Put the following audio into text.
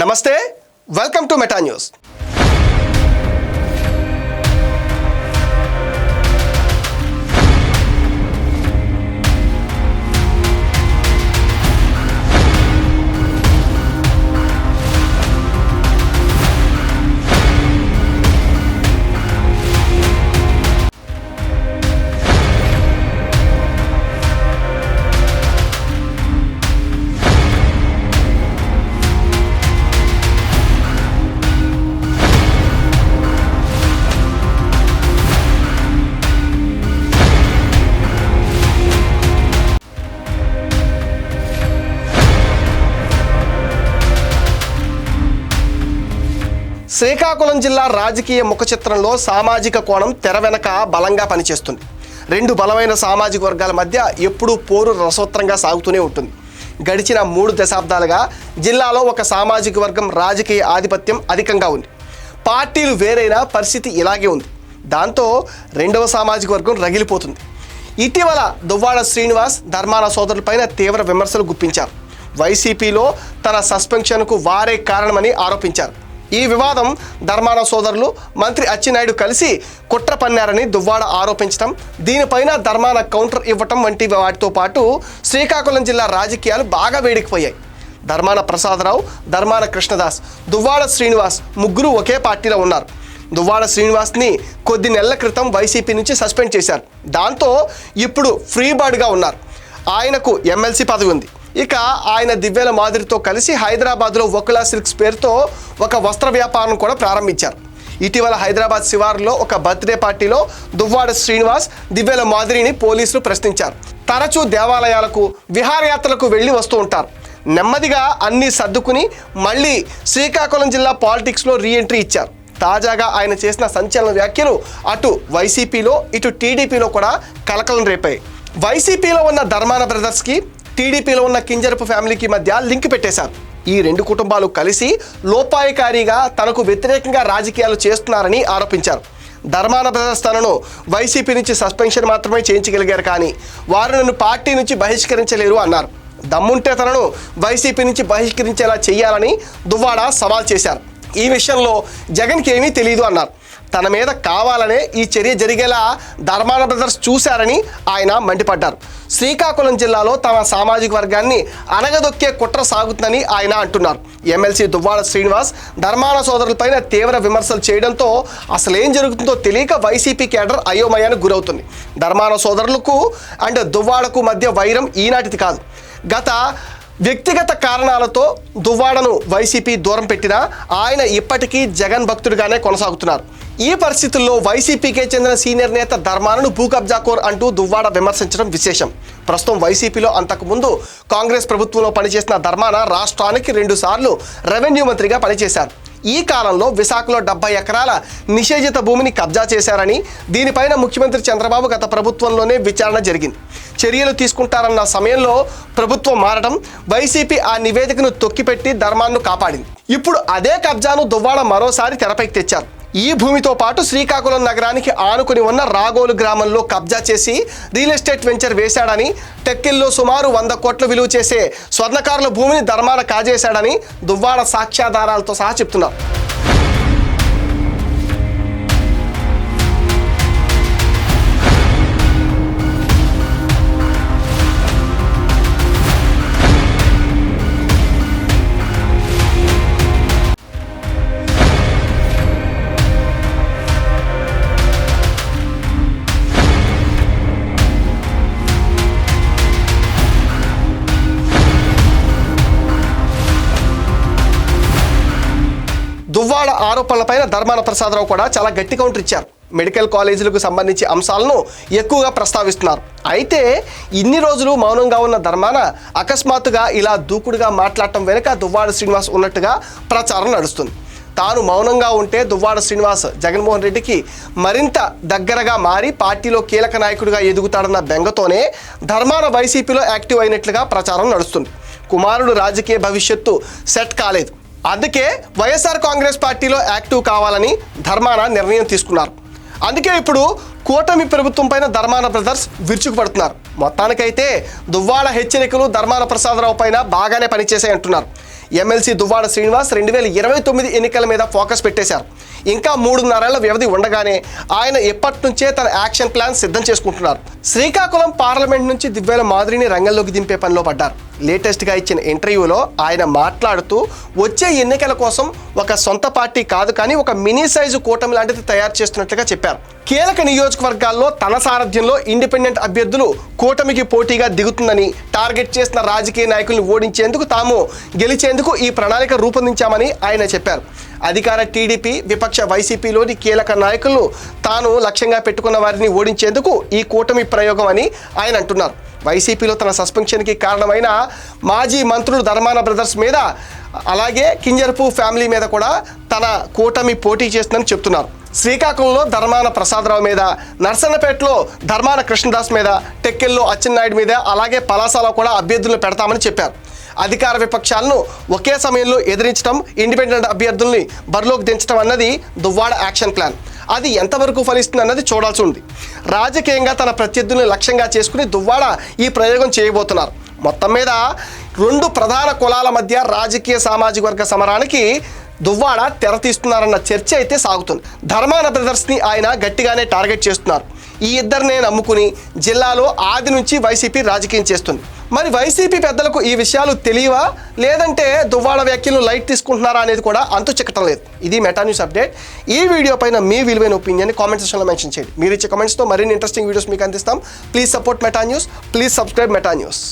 నమస్తే, welcome to meta news. Srikakulam జిల్లా రాజకీయ ముఖచిత్రంలో సామాజిక కోణం తెర వెనక బలంగా పనిచేస్తుంది. రెండు బలమైన సామాజిక వర్గాల మధ్య ఎప్పుడూ పోరు రసోత్తరంగా సాగుతూనే ఉంటుంది. గడిచిన 3 దశాబ్దాలుగా జిల్లాలో ఒక సామాజిక వర్గం రాజకీయ ఆధిపత్యం అధికంగా ఉంది. పార్టీలు వేరైనా పరిస్థితి ఇలాగే ఉంది. దాంతో రెండవ సామాజిక వర్గం రగిలిపోతుంది. ఇటీవల దువ్వాడ శ్రీనివాస్ ధర్మాన సోదరులపైన తీవ్ర విమర్శలు గుప్పించారు. వైసీపీలో తన సస్పెన్షన్కు వారే కారణమని ఆరోపించారు. ఈ వివాదం ధర్మాన సోదరులు మంత్రి అచ్చెన్నాయుడు కలిసి కుట్ర పన్నారని దువ్వాడ ఆరోపించడం, దీనిపైన ధర్మాన కౌంటర్ ఇవ్వటం వంటి వాటితో పాటు శ్రీకాకుళం జిల్లా రాజకీయాలు బాగా వేడెక్కిపోయాయి. ధర్మాన ప్రసాదరావు, ధర్మాన కృష్ణదాస్, దువ్వాడ శ్రీనివాస్ ముగ్గురు ఒకే పార్టీలో ఉన్నారు. దువ్వాడ శ్రీనివాస్ని కొద్ది నెలల క్రితం వైసీపీ నుంచి సస్పెండ్ చేశారు. దాంతో ఇప్పుడు ఫ్రీ బర్డ్గా ఉన్నారు. ఆయనకు ఎమ్మెల్సీ పదవి ఉంది. ఇక ఆయన దివ్యల మాదిరితో కలిసి హైదరాబాద్లో వకులా సిల్క్స్ పేరుతో ఒక వస్త్ర వ్యాపారం కూడా ప్రారంభించారు. ఇటీవల హైదరాబాద్ శివారులో ఒక బర్త్డే పార్టీలో దువ్వాడ శ్రీనివాస్ దివ్యల మాదిరిని పోలీసులు ప్రశ్నించారు. తరచూ దేవాలయాలకు, విహారయాత్రలకు వెళ్ళి వస్తూ ఉంటారు. నెమ్మదిగా అన్నీ సర్దుకుని మళ్ళీ శ్రీకాకుళం జిల్లా పాలిటిక్స్లో రీఎంట్రీ ఇచ్చారు. తాజాగా ఆయన చేసిన సంచలన వ్యాఖ్యలు అటు వైసీపీలో ఇటు టీడీపీలో కూడా కలకలం రేపాయి. వైసీపీలో ఉన్న ధర్మాన బ్రదర్స్కి, టీడీపీలో ఉన్న కింజరపు ఫ్యామిలీకి మధ్య లింక్ పెట్టేశారు. ఈ రెండు కుటుంబాలు కలిసి లోపాయకారిగా తనకు వ్యతిరేకంగా రాజకీయాలు చేస్తున్నారని ఆరోపించారు. ధర్మాన బ్రదర్స్ తనను వైసీపీ నుంచి సస్పెన్షన్ మాత్రమే చేయించగలిగారు, కానీ వారు నన్ను పార్టీ నుంచి బహిష్కరించలేరు అన్నారు. దమ్ముంటే తనను వైసీపీ నుంచి బహిష్కరించేలా చేయాలని దువ్వాడ సవాల్ చేశారు. ఈ విషయంలో జగన్కి ఏమీ తెలియదు అన్నారు. తన మీద కావాలనే ఈ చర్య జరిగేలా ధర్మాన బ్రదర్స్ చూశారని ఆయన మండిపడ్డారు. శ్రీకాకుళం జిల్లాలో తమ సామాజిక వర్గాన్ని అనగదొక్కే కుట్ర సాగుతుందని ఆయన అంటున్నారు. ఎమ్మెల్సీ దువ్వాడ శ్రీనివాస్ ధర్మాన సోదరులపైన తీవ్ర విమర్శలు చేయడంతో అసలేం జరుగుతుందో తెలియక వైసీపీ కేడర్ అయోమయానికి గురవుతుంది. ధర్మాన సోదరులకు అండ్ దువ్వాడకు మధ్య వైరం ఈనాటిది కాదు. గత వ్యక్తిగత కారణాలతో దువ్వాడను వైసీపీ దూరం పెట్టినా ఆయన ఇప్పటికీ జగన్ భక్తుడిగానే కొనసాగుతున్నారు. ఈ పరిస్థితుల్లో వైసీపీకే చెందిన సీనియర్ నేత ధర్మానను భూకబ్జాకోర్ అంటూ దువ్వాడ విమర్శించడం విశేషం. ప్రస్తుతం వైసీపీలో అంతకుముందు కాంగ్రెస్ ప్రభుత్వంలో పనిచేసిన ధర్మాన రాష్ట్రానికి 2 సార్లు రెవెన్యూ మంత్రిగా పనిచేశారు. ఈ కాలంలో విశాఖలో 70 ఎకరాల నిషేధిత భూమిని కబ్జా చేశారని, దీనిపైన ముఖ్యమంత్రి చంద్రబాబు గత ప్రభుత్వంలోనే విచారణ జరిగింది. చర్యలు తీసుకుంటారన్న సమయంలో ప్రభుత్వం మారడం, వైసీపీ ఆ నివేదికను తొక్కిపెట్టి ధర్మాన్ని కాపాడింది. ఇప్పుడు అదే కబ్జాను దువ్వాడ మరోసారి తెరపైకి తెచ్చారు. ఈ భూమితో పాటు శ్రీకాకుళం నగరానికి ఆనుకుని ఉన్న రాగోలు గ్రామంలో కబ్జా చేసి రియల్ ఎస్టేట్ వెంచర్ వేశాడని, టెక్కిల్లో సుమారు 100 కోట్ల విలువ చేసే స్వర్ణకారుల భూమిని ధర్మాన కాజేశాడని దువ్వాడ సాక్ష్యాధారాలతో సహా చెప్తున్నారు. దువ్వాడ ఆరోపణలపైన ధర్మాన ప్రసాదరావు కూడా చాలా గట్టి కౌంటర్ ఇచ్చారు. మెడికల్ కాలేజీలకు సంబంధించి అంశాలను ఎక్కువగా ప్రస్తావిస్తున్నారు. అయితే ఇన్ని రోజులు మౌనంగా ఉన్న ధర్మాన అకస్మాత్తుగా ఇలా దూకుడుగా మాట్లాడటం వెనుక దువ్వాడ శ్రీనివాస్ ఉన్నట్టుగా ప్రచారం నడుస్తుంది. తాను మౌనంగా ఉంటే దువ్వాడ శ్రీనివాస్ జగన్మోహన్ రెడ్డికి మరింత దగ్గరగా మారి పార్టీలో కీలక నాయకుడిగా ఎదుగుతాడన్న బెంగతోనే ధర్మాన వైసీపీలో యాక్టివ్ అయినట్లుగా ప్రచారం నడుస్తుంది. కుమారుడు రాజకీయ భవిష్యత్తు సెట్ కాలేదు. అందుకే వైఎస్ఆర్ కాంగ్రెస్ పార్టీలో యాక్టివ్ కావాలని ధర్మాన నిర్ణయం తీసుకున్నారు. అందుకే ఇప్పుడు కూటమి ప్రభుత్వం పైన ధర్మాన బ్రదర్స్ విరుచుకుపడుతున్నారు. మొత్తానికైతే దువ్వాడ హెచ్చరికలు ధర్మాన ప్రసాదరావు పైన బాగానే పనిచేసాయి అంటున్నారు. ఎమ్మెల్సీ దువ్వాడ శ్రీనివాస్ 2029 ఎన్నికల మీద ఫోకస్ పెట్టేశారు. ఇంకా 3.5 ఏళ్ల వ్యవధి ఉండగానే ఆయన ఎప్పటి నుంచే తన యాక్షన్ ప్లాన్ సిద్ధం చేసుకుంటున్నారు. శ్రీకాకుళం పార్లమెంట్ నుంచి దివ్యాల మాధురిని రంగంలోకి దింపే పనిలో పడ్డారు. లేటెస్ట్గా ఇచ్చిన ఇంటర్వ్యూలో ఆయన మాట్లాడుతూ వచ్చే ఎన్నికల కోసం ఒక సొంత పార్టీ కాదు కానీ ఒక మినీ సైజు కూటమి లాంటిది తయారు చేస్తున్నట్లుగా చెప్పారు. కీలక నియోజకవర్గాల్లో తన సారథ్యంలో ఇండిపెండెంట్ అభ్యర్థులు కూటమికి పోటీగా దిగుతుందని, టార్గెట్ చేసిన రాజకీయ నాయకుల్ని ఓడించేందుకు తాము గెలిచేందుకు ఈ ప్రణాళిక రూపొందించామని ఆయన చెప్పారు. అధికార టీడీపీ, విపక్ష వైసీపీలోని కీలక నాయకులు తాను లక్ష్యంగా పెట్టుకున్న వారిని ఓడించేందుకు ఈ కూటమి ప్రయోగం అని ఆయన అంటున్నారు. వైసీపీలో తన సస్పెన్షన్కి కారణమైన మాజీ మంత్రులు ధర్మాన బ్రదర్స్ మీద, అలాగే కింజరపు ఫ్యామిలీ మీద కూడా తన కూటమి పోటీ చేస్తుందని చెప్తున్నారు. శ్రీకాకుళంలో ధర్మాన ప్రసాదరావు మీద, నర్సన్నపేటలో ధర్మాన కృష్ణదాస్ మీద, టెక్కెల్లో అచ్చెన్నాయుడు మీద, అలాగే పలాసలో కూడా అభ్యర్థులను పెడతామని చెప్పారు. అధికార విపక్షాలను ఒకే సమయంలో ఎదిరించడం, ఇండిపెండెంట్ అభ్యర్థుల్ని బరిలోకి దించడం అన్నది దువ్వాడ యాక్షన్ ప్లాన్. అది ఎంతవరకు ఫలిస్తుంది అన్నది చూడాల్సి ఉంది. రాజకీయంగా తన ప్రత్యర్థుల్ని లక్ష్యంగా చేసుకుని దువ్వాడ ఈ ప్రయోగం చేయబోతున్నారు. మొత్తం మీద 2 ప్రధాన కులాల మధ్య రాజకీయ సామాజిక వర్గ సమరానికి దువ్వాడ తెర తీస్తున్నారన్న చర్చ అయితే సాగుతుంది. ధర్మాన బ్రదర్స్ని ఆయన గట్టిగానే టార్గెట్ చేస్తున్నారు. ఈ ఇద్దరినే నమ్ముకుని జిల్లాలో ఆది నుంచి వైసీపీ రాజకీయం చేస్తుంది. మరి వైసీపీ పెద్దలకు ఈ విషయాలు తెలియవా, లేదంటే దువ్వాడ వ్యాఖ్యలు లైట్ తీసుకుంటున్నారా అనేది కూడా అంతు చిక్కటం లేదు. ఇది మెటా న్యూస్ అప్డేట్. ఈ వీడియో పైన మీ విలువైన ఒపీనియన్ కామెంట్ సెక్షన్లో మెన్షన్ చేయండి. మీరు ఇచ్చే కామెంట్స్తో మరిన్ని ఇంట్రెస్టింగ్ వీడియోస్ మీకు అందిస్తాం. Please support meta news. Please subscribe meta news.